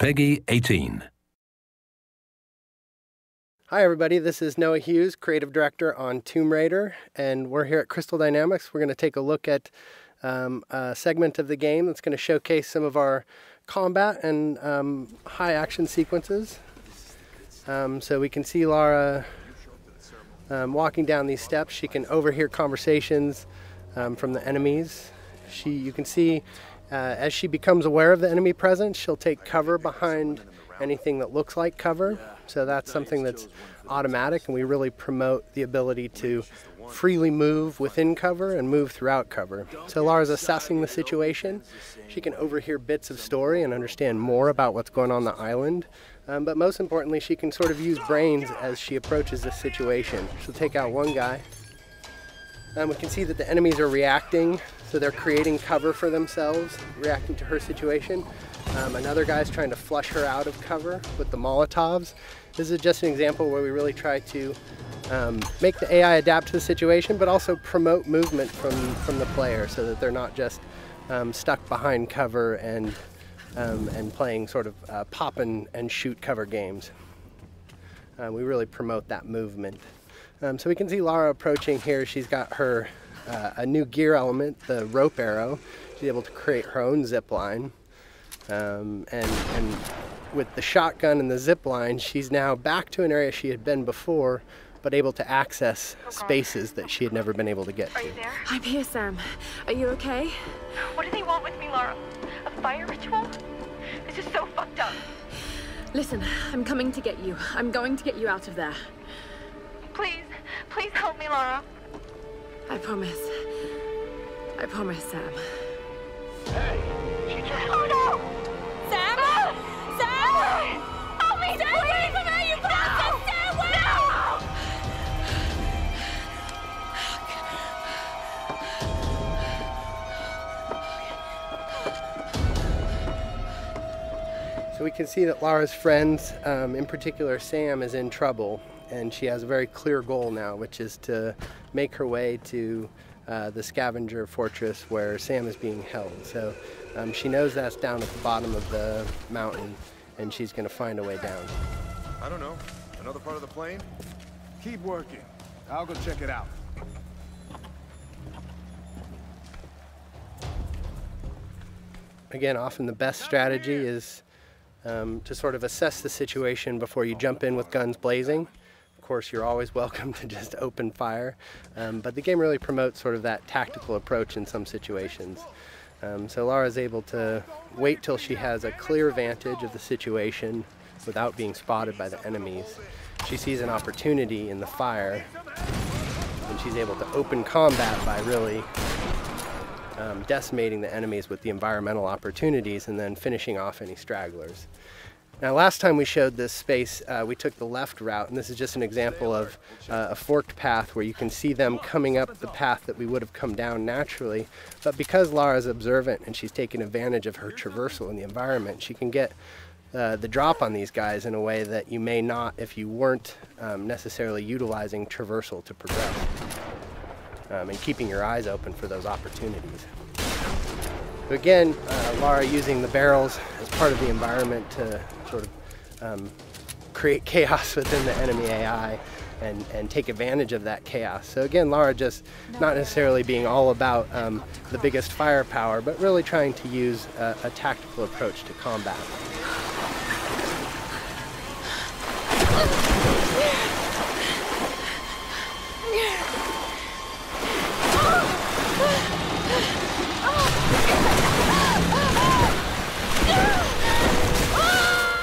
Peggy 18. Hi everybody, this is Noah Hughes, Creative Director on Tomb Raider, and we're here at Crystal Dynamics. We're going to take a look at a segment of the game that's going to showcase some of our combat and high action sequences. So we can see Lara walking down these steps. She can overhear conversations from the enemies. You can see as she becomes aware of the enemy presence, she'll take cover behind anything that looks like cover. So that's something that's automatic, and we really promote the ability to freely move within cover and move throughout cover. So Lara's assessing the situation. She can overhear bits of story and understand more about what's going on the island. But most importantly, she can sort of use brains as she approaches this situation. She'll take out one guy. We can see that the enemies are reacting, so they're creating cover for themselves, reacting to her situation. Another guy's trying to flush her out of cover with the Molotovs. This is just an example where we really try to make the AI adapt to the situation, but also promote movement from the player so that they're not just stuck behind cover and playing sort of pop and shoot cover games. We really promote that movement. So we can see Lara approaching here. She's got her a new gear element, the rope arrow. She's able to create her own zip line. And with the shotgun and the zip line, she's now back to an area she had been before, but able to access spaces that she had never been able to get to. Are you there? I'm here, Sam. Are you okay? What do they want with me, Lara? A fire ritual? This is so fucked up. Listen, I'm coming to get you. I'm going to get you out of there. Please, please help me, Lara. I promise. I promise, Sam. Hey, she just... Oh no! Sam! No! Sam! Help me, Stay please! away from her, you bastard! Stay away! So we can see that Lara's friends, in particular Sam, is in trouble, and she has a very clear goal now, which is to make her way to the scavenger fortress where Sam is being held. So she knows that's down at the bottom of the mountain, and she's going to find a way down. I don't know. Another part of the plane? Keep working. I'll go check it out. Again, often the best strategy is to sort of assess the situation before you jump in with guns blazing. Of course, you're always welcome to just open fire, but the game really promotes sort of that tactical approach in some situations. So Lara's able to wait till she has a clear vantage of the situation without being spotted by the enemies. She sees an opportunity in the fire, and she's able to open combat by really decimating the enemies with the environmental opportunities and then finishing off any stragglers. Now, last time we showed this space, we took the left route, and this is just an example of a forked path where you can see them coming up the path that we would have come down naturally. But because Lara's observant and she's taking advantage of her traversal in the environment, she can get the drop on these guys in a way that you may not if you weren't necessarily utilizing traversal to progress and keeping your eyes open for those opportunities. So again, Lara using the barrels as part of the environment to sort of create chaos within the enemy AI and take advantage of that chaos. So again, Lara just not necessarily being all about the biggest firepower, but really trying to use a tactical approach to combat.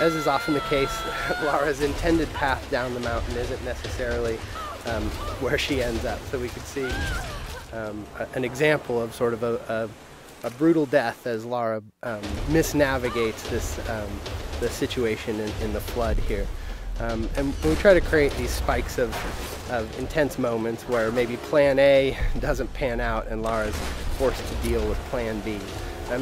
As is often the case, Lara's intended path down the mountain isn't necessarily where she ends up. So we could see an example of sort of a brutal death as Lara misnavigates the situation in the flood here. And we try to create these spikes of intense moments where maybe plan A doesn't pan out and Lara's forced to deal with plan B.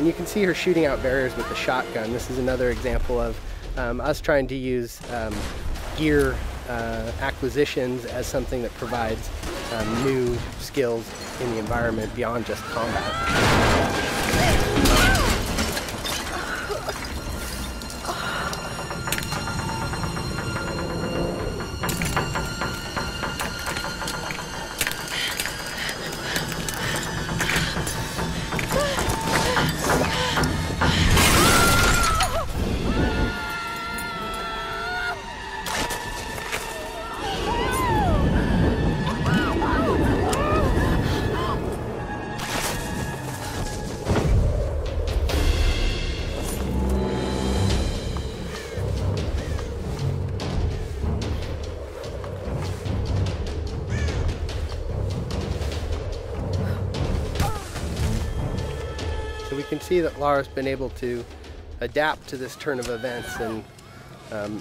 You can see her shooting out barriers with the shotgun. This is another example of us trying to use gear acquisitions as something that provides new skills in the environment beyond just combat. can see that Lara's been able to adapt to this turn of events and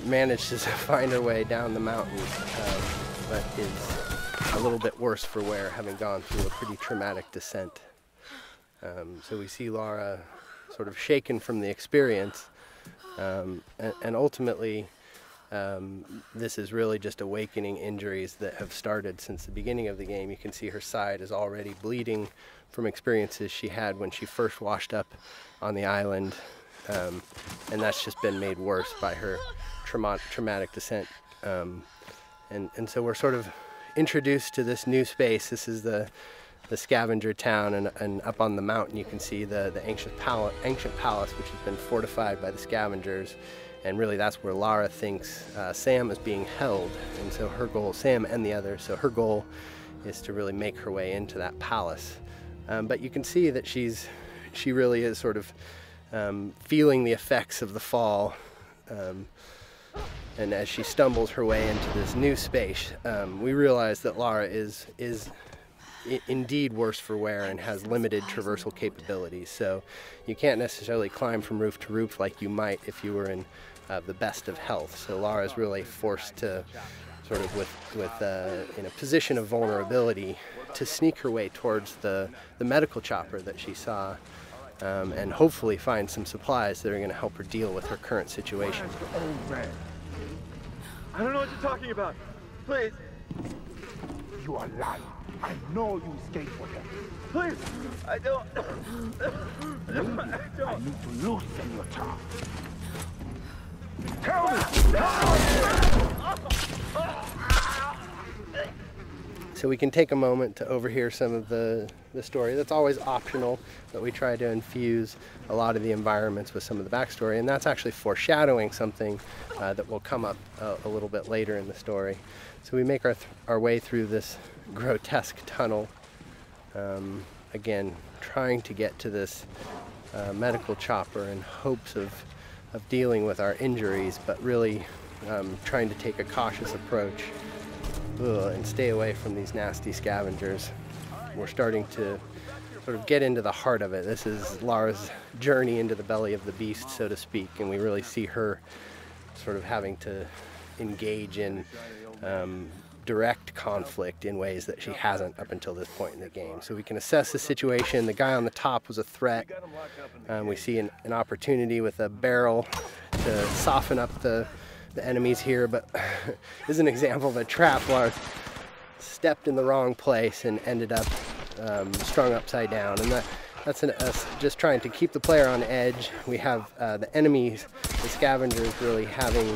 managed to find her way down the mountain, but is a little bit worse for wear, having gone through a pretty traumatic descent. So we see Lara sort of shaken from the experience, and ultimately this is really just awakening injuries that have started since the beginning of the game. You can see her side is already bleeding from experiences she had when she first washed up on the island, and that's just been made worse by her traumatic descent. And so we're sort of introduced to this new space. This is the scavenger town, and up on the mountain you can see the ancient palace, which has been fortified by the scavengers, and really that's where Lara thinks Sam is being held. And so her goal, Sam and the others, so her goal is to really make her way into that palace. But you can see that she really is sort of feeling the effects of the fall, and as she stumbles her way into this new space, we realize that Lara is indeed worse for wear and has limited traversal capabilities. So you can't necessarily climb from roof to roof like you might if you were in the best of health. So Lara is really forced to sort of in a position of vulnerability to sneak her way towards the medical chopper that she saw, and hopefully find some supplies that are going to help her deal with her current situation. I don't know what you're talking about. Please. You are lying. I know you escaped with him. Please. I don't. I need to loosen your tongue. Tell me! So we can take a moment to overhear some of the story. That's always optional, but we try to infuse a lot of the environments with some of the backstory, and that's actually foreshadowing something that will come up a little bit later in the story. So we make our way through this grotesque tunnel, again trying to get to this medical chopper in hopes of dealing with our injuries, but really trying to take a cautious approach. And stay away from these nasty scavengers. We're starting to sort of get into the heart of it. This is Lara's journey into the belly of the beast, so to speak, and we really see her sort of having to engage in direct conflict in ways that she hasn't up until this point in the game. So we can assess the situation. The guy on the top was a threat. We see an opportunity with a barrel to soften up the enemies here, but this is an example of a trap. Lara stepped in the wrong place and ended up strung upside down, and that's us just trying to keep the player on edge. We have the enemies, the scavengers, really having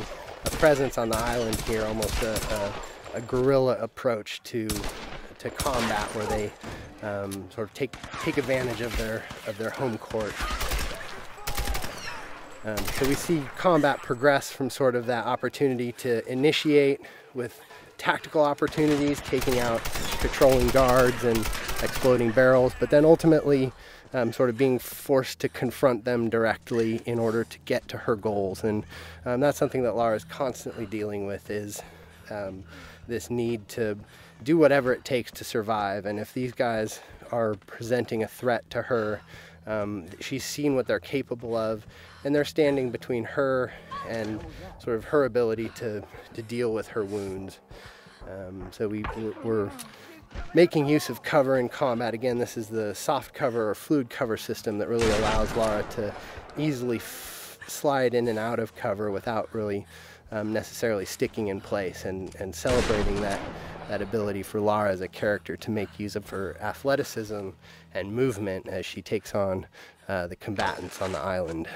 a presence on the island here, almost a guerrilla approach to combat, where they sort of take advantage of their home court. So we see combat progress from sort of that opportunity to initiate with tactical opportunities, taking out patrolling guards and exploding barrels, but then ultimately sort of being forced to confront them directly in order to get to her goals. And that's something that Lara is constantly dealing with, is this need to do whatever it takes to survive. And if these guys are presenting a threat to her, she's seen what they're capable of, and they're standing between her and sort of her ability to deal with her wounds. So we're making use of cover in combat. Again, this is the soft cover or fluid cover system that really allows Lara to easily slide in and out of cover without really necessarily sticking in place, and celebrating that ability for Lara as a character to make use of her athleticism and movement as she takes on the combatants on the island.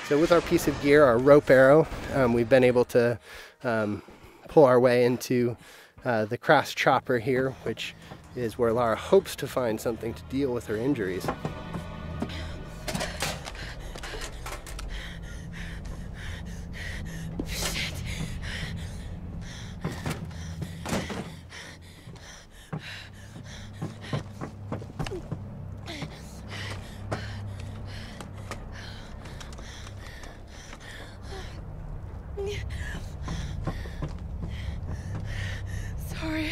So with our piece of gear, our rope arrow, we've been able to pull our way into the crash chopper here, which is where Lara hopes to find something to deal with her injuries. Sorry.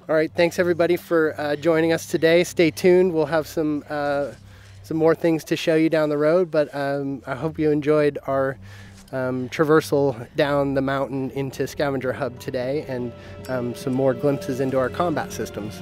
All right, thanks everybody for joining us today. Stay tuned. We'll have some more things to show you down the road, but I hope you enjoyed our traversal down the mountain into Scavenger Hub today, and some more glimpses into our combat systems.